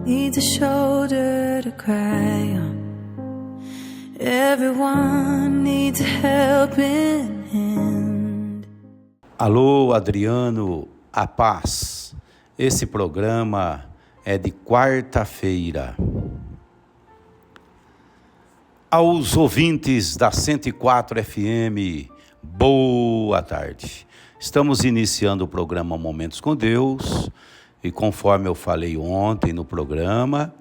needs a shoulder to cry on. Everyone needs a helping hand. Alô, Adriano, a paz. Esse programa é de quarta-feira. Aos ouvintes da 104 FM, boa tarde. Estamos iniciando o programa Momentos com Deus e conforme eu falei ontem no programa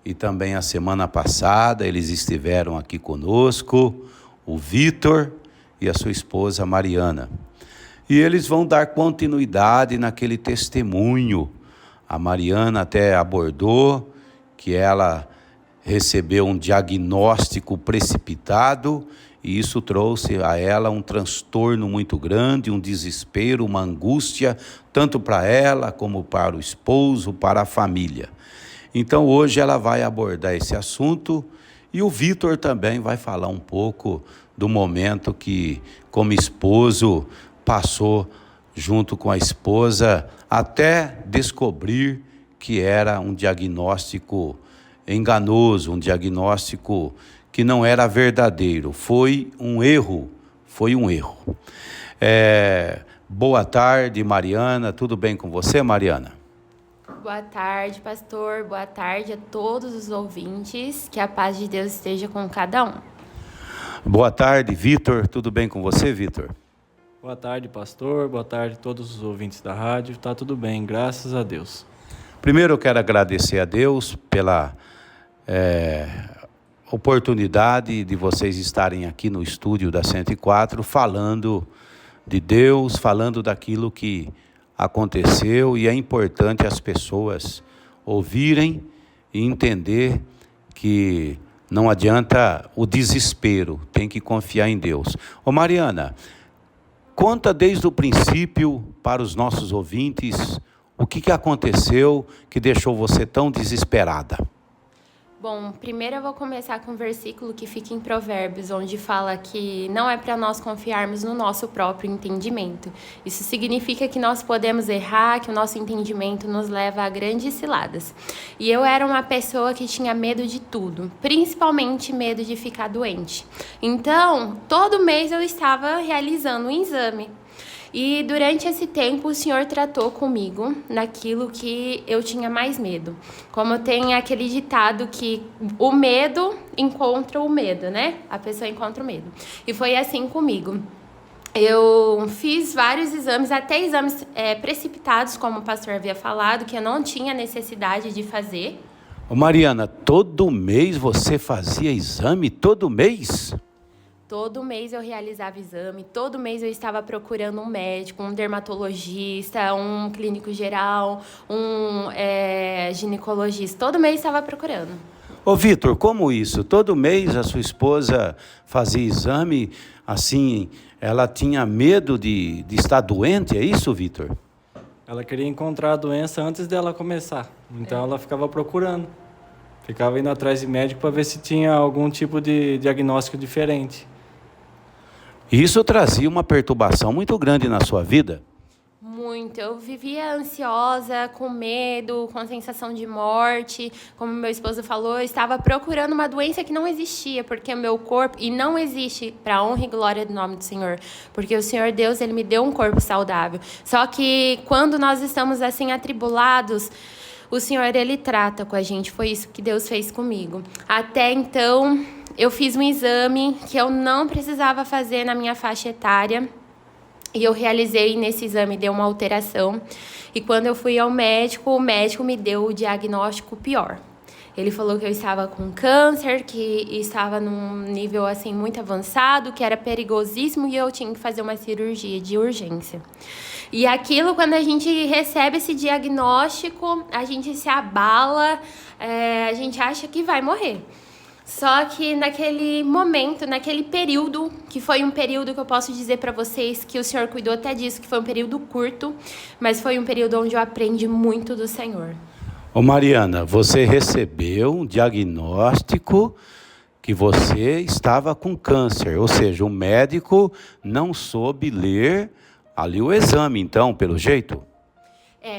e também a semana passada, eles estiveram aqui conosco, o Vitor e a sua esposa Mariana. E eles vão dar continuidade naquele testemunho. A Mariana até abordou que ela recebeu um diagnóstico precipitado e isso trouxe a ela um transtorno muito grande, um desespero, uma angústia, tanto para ela como para o esposo, para a família. Então hoje ela vai abordar esse assunto e o Vitor também vai falar um pouco do momento que, como esposo, passou junto com a esposa até descobrir que era um diagnóstico enganoso, um diagnóstico que não era verdadeiro. Foi um erro. Boa tarde, Mariana. Tudo bem com você, Mariana? Boa tarde, pastor. Boa tarde a todos os ouvintes. Que a paz de Deus esteja com cada um. Boa tarde, Vitor. Tudo bem com você, Vitor? Boa tarde, pastor. Boa tarde a todos os ouvintes da rádio. Tá tudo bem, graças a Deus. Primeiro eu quero agradecer a Deus pela oportunidade de vocês estarem aqui no estúdio da 104 falando de Deus, falando daquilo que aconteceu, e é importante as pessoas ouvirem e entender que não adianta o desespero, tem que confiar em Deus. Ô Mariana, conta desde o princípio para os nossos ouvintes o que aconteceu que deixou você tão desesperada. Bom, primeiro eu vou começar com um versículo que fica em Provérbios, onde fala que não é para nós confiarmos no nosso próprio entendimento. Isso significa que nós podemos errar, que o nosso entendimento nos leva a grandes ciladas. E eu era uma pessoa que tinha medo de tudo, principalmente medo de ficar doente. Então, todo mês eu estava realizando um exame. E durante esse tempo o Senhor tratou comigo naquilo que eu tinha mais medo. Como tem aquele ditado que o medo encontra o medo, né? A pessoa encontra o medo. E foi assim comigo. Eu fiz vários exames, até exames precipitados, como o pastor havia falado, que eu não tinha necessidade de fazer. Ô Mariana, todo mês você fazia exame? Todo mês? Todo mês eu realizava exame, todo mês eu estava procurando um médico, um dermatologista, um clínico geral, um ginecologista. Todo mês estava procurando. Ô Vitor, como isso? Todo mês a sua esposa fazia exame, assim, ela tinha medo de estar doente, é isso, Vitor? Ela queria encontrar a doença antes dela começar, então ela ficava procurando. Ficava indo atrás de médico para ver se tinha algum tipo de diagnóstico diferente. Isso trazia uma perturbação muito grande na sua vida? Muito. Eu vivia ansiosa, com medo, com sensação de morte. Como meu esposo falou, eu estava procurando uma doença que não existia, porque o meu corpo, e não existe, para a honra e glória do nome do Senhor, porque o Senhor Deus, Ele me deu um corpo saudável. Só que quando nós estamos assim atribulados, o Senhor, Ele trata com a gente. Foi isso que Deus fez comigo. Até então, eu fiz um exame que eu não precisava fazer na minha faixa etária. E eu realizei nesse exame, deu uma alteração. E quando eu fui ao médico, o médico me deu o diagnóstico pior. Ele falou que eu estava com câncer, que estava num nível assim muito avançado, que era perigosíssimo e eu tinha que fazer uma cirurgia de urgência. E aquilo, quando a gente recebe esse diagnóstico, a gente se abala, a gente acha que vai morrer. Só que naquele momento, naquele período, que foi um período que eu posso dizer para vocês que o Senhor cuidou até disso, que foi um período curto, mas foi um período onde eu aprendi muito do Senhor. Ô Mariana, você recebeu um diagnóstico que você estava com câncer, ou seja, o médico não soube ler ali o exame, então, pelo jeito?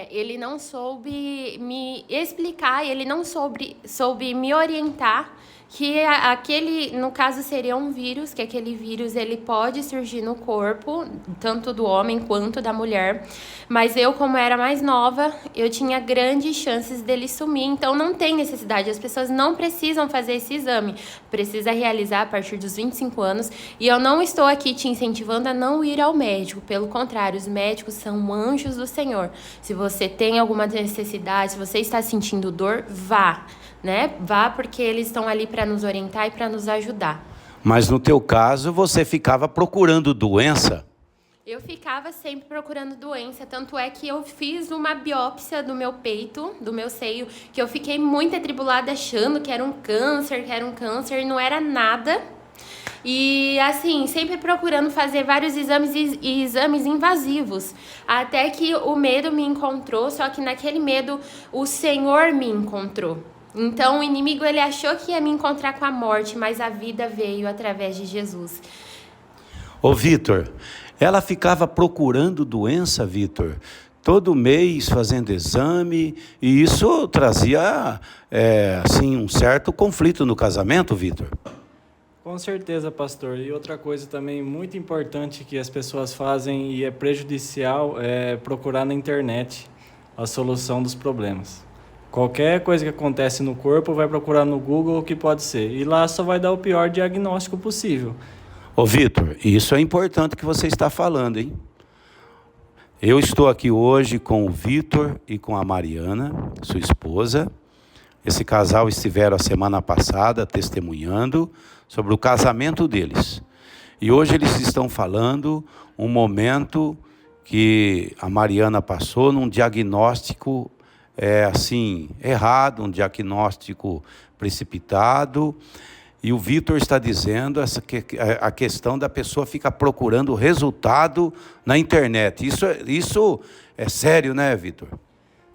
Ele não soube me explicar, ele não soube me orientar que aquele, no caso, seria um vírus, que aquele vírus ele pode surgir no corpo, tanto do homem quanto da mulher, mas eu, como era mais nova, eu tinha grandes chances dele sumir, então não tem necessidade, as pessoas não precisam fazer esse exame, precisa realizar a partir dos 25 anos, e eu não estou aqui te incentivando a não ir ao médico, pelo contrário, os médicos são anjos do Senhor. Se você tem alguma necessidade, se você está sentindo dor, vá. Né? Vá, porque eles estão ali para nos orientar e para nos ajudar. Mas no teu caso, você ficava procurando doença? Eu ficava sempre procurando doença, tanto é que eu fiz uma biópsia do meu peito, do meu seio, que eu fiquei muito atribulada achando que era um câncer, e não era nada. E assim, sempre procurando fazer vários exames e exames invasivos, até que o medo me encontrou, só que naquele medo o Senhor me encontrou. Então, o inimigo, ele achou que ia me encontrar com a morte, mas a vida veio através de Jesus. Ô, Vitor, ela ficava procurando doença, Vitor, todo mês fazendo exame, e isso trazia, assim, um certo conflito no casamento, Vitor? Com certeza, pastor. E outra coisa também muito importante que as pessoas fazem e é prejudicial é procurar na internet a solução dos problemas. Qualquer coisa que acontece no corpo, vai procurar no Google o que pode ser. E lá só vai dar o pior diagnóstico possível. Ô, Vitor, isso é importante que você está falando, hein? Eu estou aqui hoje com o Vitor e com a Mariana, sua esposa. Esse casal estiveram a semana passada testemunhando sobre o casamento deles. E hoje eles estão falando um momento que a Mariana passou num diagnóstico assim, errado, um diagnóstico precipitado, e o Vitor está dizendo a questão da pessoa ficar procurando o resultado na internet. Isso é sério, né, Vitor?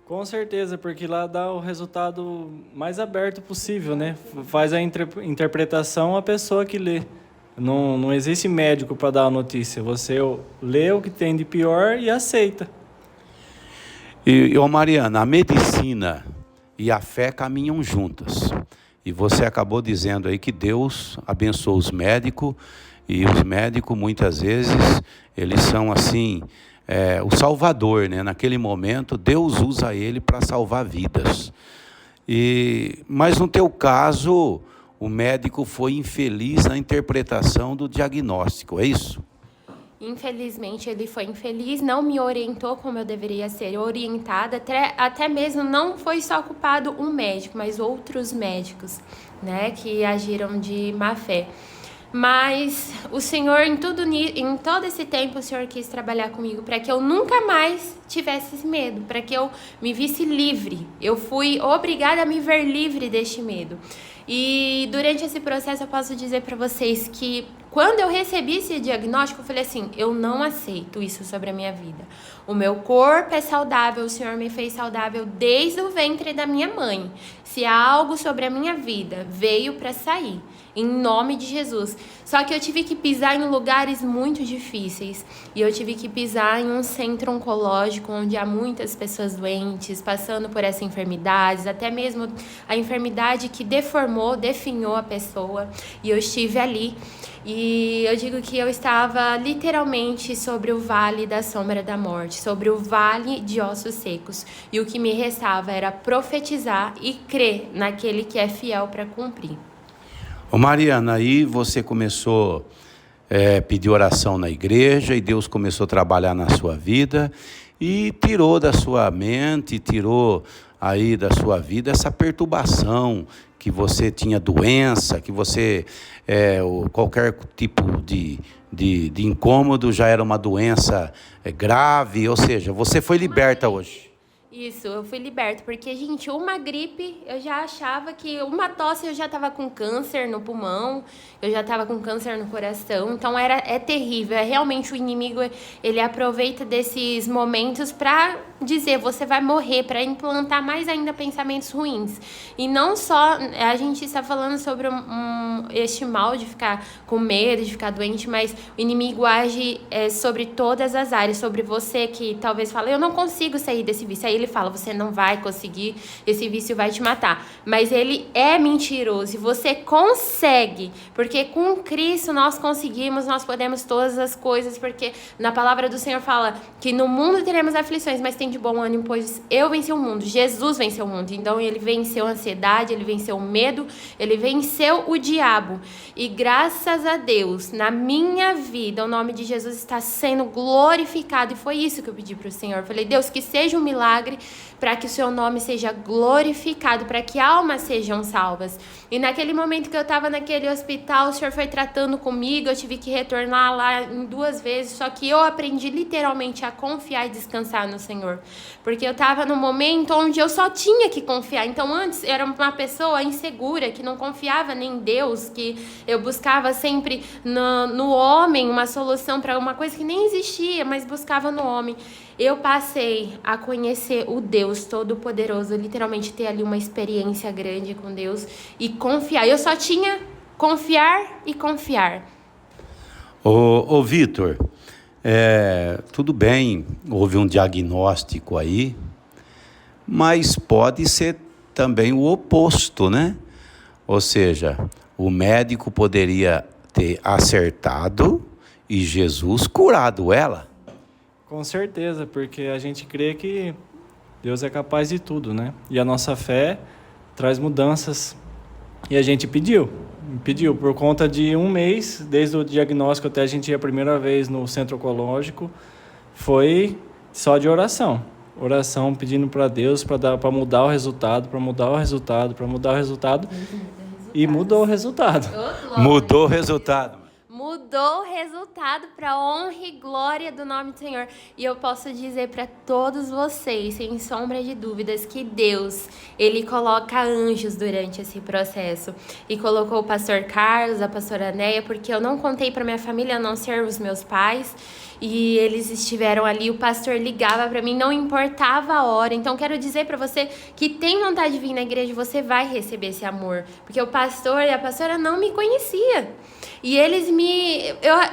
Com certeza, porque lá dá o resultado mais aberto possível, né? Faz a interpretação a pessoa que lê. Não existe médico para dar a notícia. Você lê o que tem de pior e aceita. E, Mariana, a medicina e a fé caminham juntas. E você acabou dizendo aí que Deus abençoa os médicos, e os médicos muitas vezes, eles são assim, o salvador, né? Naquele momento, Deus usa ele para salvar vidas. Mas no teu caso, o médico foi infeliz na interpretação do diagnóstico, é isso? Infelizmente, ele foi infeliz, não me orientou como eu deveria ser orientada, até mesmo não foi só culpado um médico, mas outros médicos, né, que agiram de má fé. Mas o Senhor, em todo esse tempo, o Senhor quis trabalhar comigo para que eu nunca mais tivesse esse medo, para que eu me visse livre. Eu fui obrigada a me ver livre deste medo. E durante esse processo eu posso dizer para vocês que quando eu recebi esse diagnóstico, eu falei assim, eu não aceito isso sobre a minha vida. O meu corpo é saudável, o Senhor me fez saudável desde o ventre da minha mãe. Se há algo sobre a minha vida, veio para sair, em nome de Jesus. Só que eu tive que pisar em lugares muito difíceis. E eu tive que pisar em um centro oncológico, onde há muitas pessoas doentes, passando por essas enfermidades, até mesmo a enfermidade que definhou a pessoa. E eu estive ali. E eu digo que eu estava literalmente sobre o vale da sombra da morte, sobre o vale de ossos secos. E o que me restava era profetizar e crer naquele que é fiel para cumprir. Ô Mariana, aí você começou a pedir oração na igreja e Deus começou a trabalhar na sua vida e tirou da sua mente, tirou aí da sua vida essa perturbação, que você tinha doença, que você, qualquer tipo de incômodo já era uma doença grave, ou seja, você foi liberta hoje. Isso, eu fui liberta, porque, gente, uma gripe, eu já achava que uma tosse eu já estava com câncer no pulmão, eu já estava com câncer no coração, então é terrível, realmente o inimigo, ele aproveita desses momentos para dizer, você vai morrer, para implantar mais ainda pensamentos ruins. E não só, a gente está falando sobre este mal de ficar com medo, de ficar doente, mas o inimigo age sobre todas as áreas, sobre você que talvez fale, eu não consigo sair desse vício, aí ele fala, você não vai conseguir, esse vício vai te matar. Mas ele é mentiroso e você consegue, porque com Cristo nós conseguimos, nós podemos todas as coisas, porque na palavra do Senhor fala que no mundo teremos aflições, mas tem de bom ânimo, pois eu venci o mundo, Jesus venceu o mundo. Então ele venceu a ansiedade, ele venceu o medo, ele venceu o diabo. E graças a Deus, na minha vida, o nome de Jesus está sendo glorificado. E foi isso que eu pedi para o Senhor. Eu falei, Deus, que seja um milagre para que o seu nome seja glorificado, para que almas sejam salvas. E naquele momento que eu estava naquele hospital, o Senhor foi tratando comigo, eu tive que retornar lá em 2 vezes, só que eu aprendi literalmente a confiar e descansar no Senhor. Porque eu estava num momento onde eu só tinha que confiar. Então antes eu era uma pessoa insegura, que não confiava nem em Deus, que eu buscava sempre no homem uma solução para uma coisa que nem existia, mas buscava no homem. Eu passei a conhecer o Deus Todo-Poderoso, literalmente ter ali uma experiência grande com Deus e confiar. Eu só tinha confiar e confiar. Ô Vitor, tudo bem, houve um diagnóstico aí, mas pode ser também o oposto, né? Ou seja, o médico poderia ter acertado e Jesus curado ela. Com certeza, porque a gente crê que Deus é capaz de tudo, né? E a nossa fé traz mudanças. E a gente pediu por conta de 1 mês, desde o diagnóstico até a gente ir a primeira vez no centro oncológico, foi só de oração. Oração pedindo para Deus para mudar o resultado, e mudou o resultado. Mudou o resultado. Mudou o resultado para honra e glória do nome do Senhor. E eu posso dizer para todos vocês, sem sombra de dúvidas, que Deus, Ele coloca anjos durante esse processo. E colocou o pastor Carlos, a pastora Neia, porque eu não contei para minha família, a não ser os meus pais. E eles estiveram ali, o pastor ligava para mim, não importava a hora. Então quero dizer para você que tem vontade de vir na igreja, você vai receber esse amor. Porque o pastor e a pastora não me conheciam. E eles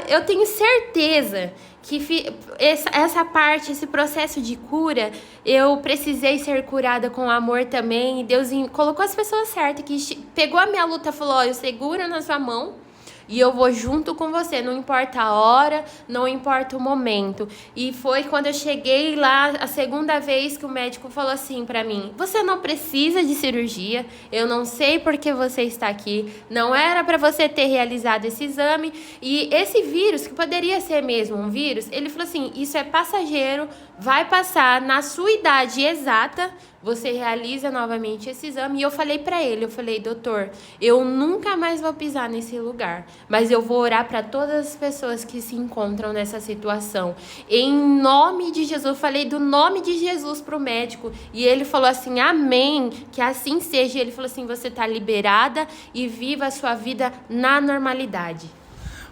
eu tenho certeza que essa parte, esse processo de cura, eu precisei ser curada com amor também. E Deus colocou as pessoas certas, que pegou a minha luta e falou, eu seguro na sua mão. E eu vou junto com você, não importa a hora, não importa o momento. E foi quando eu cheguei lá, a segunda vez que o médico falou assim pra mim, você não precisa de cirurgia, eu não sei por que você está aqui, não era pra você ter realizado esse exame. E esse vírus, que poderia ser mesmo um vírus, ele falou assim, isso é passageiro, vai passar na sua idade exata, você realiza novamente esse exame. E eu falei pra ele, doutor, eu nunca mais vou pisar nesse lugar, mas eu vou orar para todas as pessoas que se encontram nessa situação. Em nome de Jesus, eu falei do nome de Jesus pro médico, e ele falou assim, amém, que assim seja. E ele falou assim, você tá liberada e viva a sua vida na normalidade.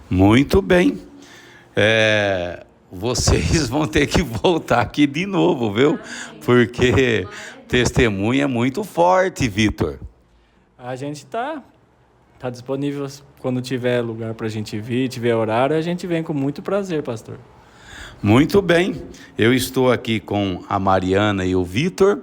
Muito bem. Vocês vão ter que voltar aqui de novo, viu? Porque testemunho é muito forte, Vitor. A gente tá disponível quando tiver lugar para a gente vir, tiver horário, a gente vem com muito prazer, pastor. Muito bem. Eu estou aqui com a Mariana e o Vitor.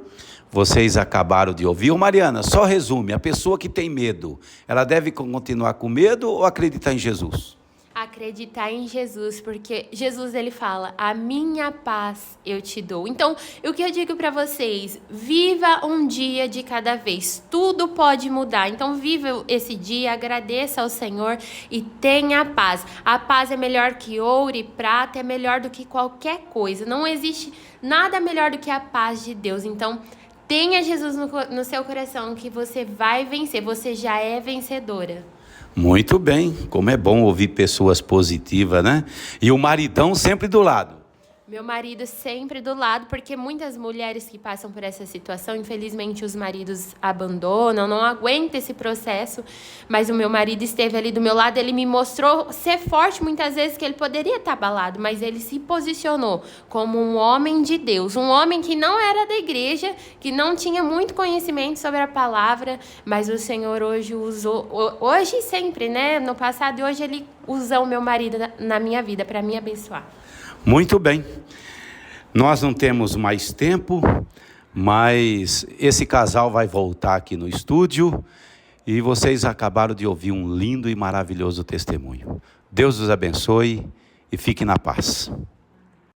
Vocês acabaram de ouvir. Ô Mariana, só resume, a pessoa que tem medo, ela deve continuar com medo ou acreditar em Jesus? Acreditar em Jesus, porque Jesus, ele fala, a minha paz eu te dou. Então, o que eu digo para vocês, viva um dia de cada vez, tudo pode mudar. Então, viva esse dia, agradeça ao Senhor e tenha paz. A paz é melhor que ouro e prata, é melhor do que qualquer coisa. Não existe nada melhor do que a paz de Deus. Então, tenha Jesus no seu coração, que você vai vencer, você já é vencedora. Muito bem, como é bom ouvir pessoas positivas, né? E o maridão sempre do lado. Meu marido sempre do lado, porque muitas mulheres que passam por essa situação, infelizmente os maridos abandonam, não aguentam esse processo, mas o meu marido esteve ali do meu lado, ele me mostrou ser forte muitas vezes, que ele poderia estar abalado, mas ele se posicionou como um homem de Deus, um homem que não era da igreja, que não tinha muito conhecimento sobre a palavra, mas o Senhor hoje usou, hoje e sempre, né? No passado e hoje ele usa o meu marido na minha vida para me abençoar. Muito bem, nós não temos mais tempo, Mas esse casal vai voltar aqui no estúdio e vocês acabaram de ouvir um lindo e maravilhoso testemunho. Deus os abençoe e fiquem na paz.